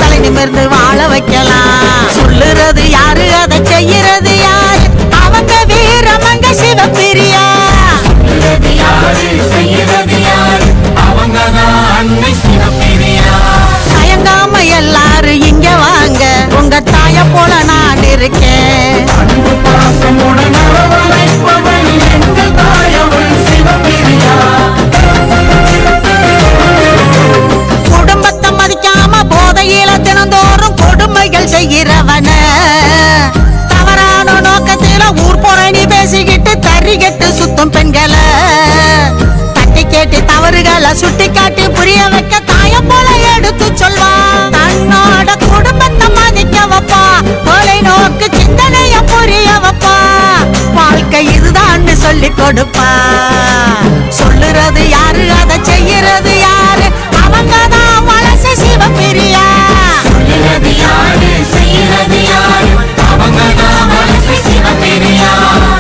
தலை நிமிர்ந்து வாழ வைக்கலாம். சொல்லுறது யாரு, அதை செய்யறது யாரு? அவங்க வீரமங்க சிவப்பிரியா. சொல்லுறது யாரு, செய்யறது யாரு? அவங்கதான் அன்னை சிவப்பிரியா. தயங்காம எல்லாரும் இங்க வாங்க, உங்க தாய போல நான் இருக்கேன். அன்பு பாசமுடன் அரவணைப்பவள் எங்கள் தாயவள் சிவப்பிரியா. குடும்பத்தை மதிக்காம போதையில தினந்தோறும் கொடுமைகள் செய்கிறவன, தவறான நோக்கத்தில ஊர் புறணி பேசிக்கிட்டு தறிகட்டு சுத்தம் பெண்களை தட்டி கேட்டு தவறுகளை சுட்டி காட்டி புரிய வைக்க தாய போல எடுத்து சொல்வா. தன்னோட குடும்பத்தை மதிக்க வைப்பா, தொலை நோக்கு சிந்தனைய புரிய வைப்பா. வாழ்க்கை இதுதான் சொல்லி கொடுப்பா. சொல்லுறது யாரு, அதை செய்யறது யாரு? அவங்கதான் வலசை சிவப்பிரியா. சொல்லுறது யாரு, செய்யறது யாரு? அவங்கதான் வலசை சிவப்பிரியா.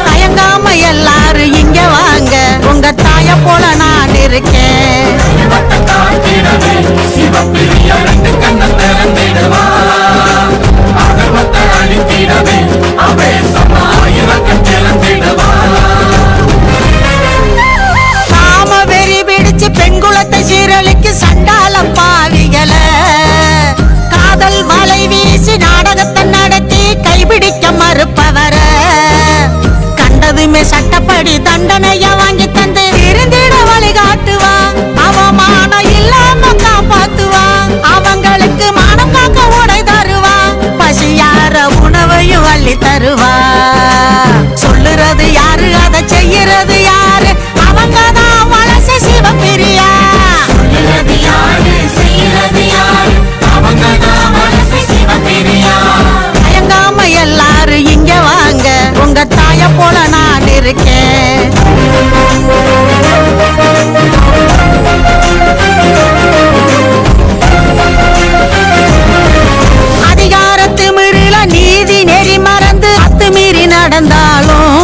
தயங்காம எல்லாரும் இங்க வாங்க, உங்க தாய போல நான் இருக்கேன். தெய்வத்தை காத்திடவே சிவப்பிரியா ரெண்டு கண்ணை திறந்திடுவா. அகவத்தை அழித்திடவே அவேசமா இறக்கம் திறந்திடுவா. காம வெறி பிடிச்சு பெண்குலத்தை சீரழிக்கு சண்டால பாவிகள, காதல் வலை வீசி நாடகத்தை நடத்தி கைபிடிக்க மறுப்பவர, கண்டதுமே சட்டப்படி தண்டனைய வாங்கி தந்து இருந்திட வழிகாட்டுவா. அவமானம் இல்லாம காப்பாத்துவா, அவங்களுக்கு மானம் காக்க உடை தருவா, பசியார உணவையும் அள்ளி தருவா. சொல்லுறது யாரு, அதை செய்யறது யாரு? அவங்கதான் வலசை சிவப்பிரியா. சொல்லுறது யாரு, செய்யறது யாரு? அவங்கதான் வலசை சிவப்பிரியா. தயங்காம எல்லாரும் இங்க வாங்க, உங்க தாய போல நான் இருக்கேன். அதிகாரத்து மீறில நீதி நெறி மறந்து அத்துமீறி நடந்தாலும்,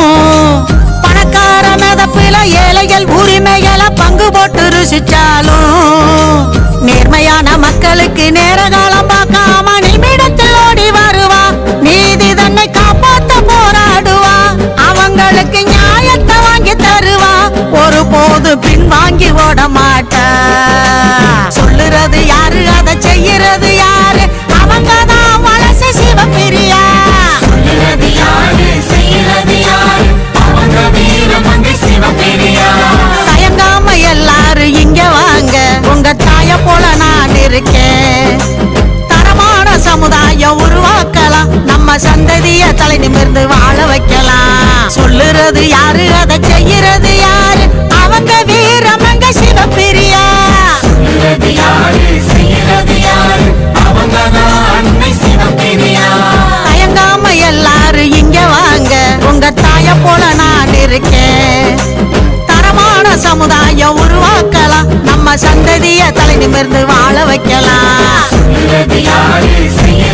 பணக்கார மெதப்பில ஏழைகள் உரிமைகளை பங்கு போட்டு ருசிச்சாலும், நேர்மையான மக்களுக்கு நேர காலம் பார்க்காம நிமிடத்தில் ஓடி வருவா. நீதி தன்னை காப்பாத்த போராடுவா, அவங்களுக்கு நியாயத்தை வாங்கி தருவா. ஒரு போது பின் வாங்கி ஓட மாட்டா. சொல்லுறது யாரு, அதை செய்யறது யாரு? அவங்கதான் வலசை சிவப்பிரியா. சொல்லுறது யாரு, செய்யறது யாரு? அவங்க வீரமங்கை சிவப்பிரியா. தயங்காம எல்லாரும் இங்க வாங்க, உங்க தாய போல நான் இருக்கேன். தரமான சமுதாயம் உருவாக்கலாம், நம்ம சந்ததிய தலை நிமிர்ந்து வாழ வைக்கலாம். சொல்லுறது யாரு, அதை செய்யறது யாரு? அவங்க வீரமங்க சிவப்பிரியா. சொல்லுறது யாரு, செய்யறது யாரு? அவங்கதான் அன்னை சிவப்பிரியா. தயங்காம எல்லாரும் இங்க வாங்க, உங்க தாய போல நான் இருக்கேன். தரமான சமுதாயம் உருவாக்கலாம், நம்ம சந்ததிய தலை நிமிர்ந்து வாழ வைக்கலாம். சொல்லுறது யாரு, செய்யறது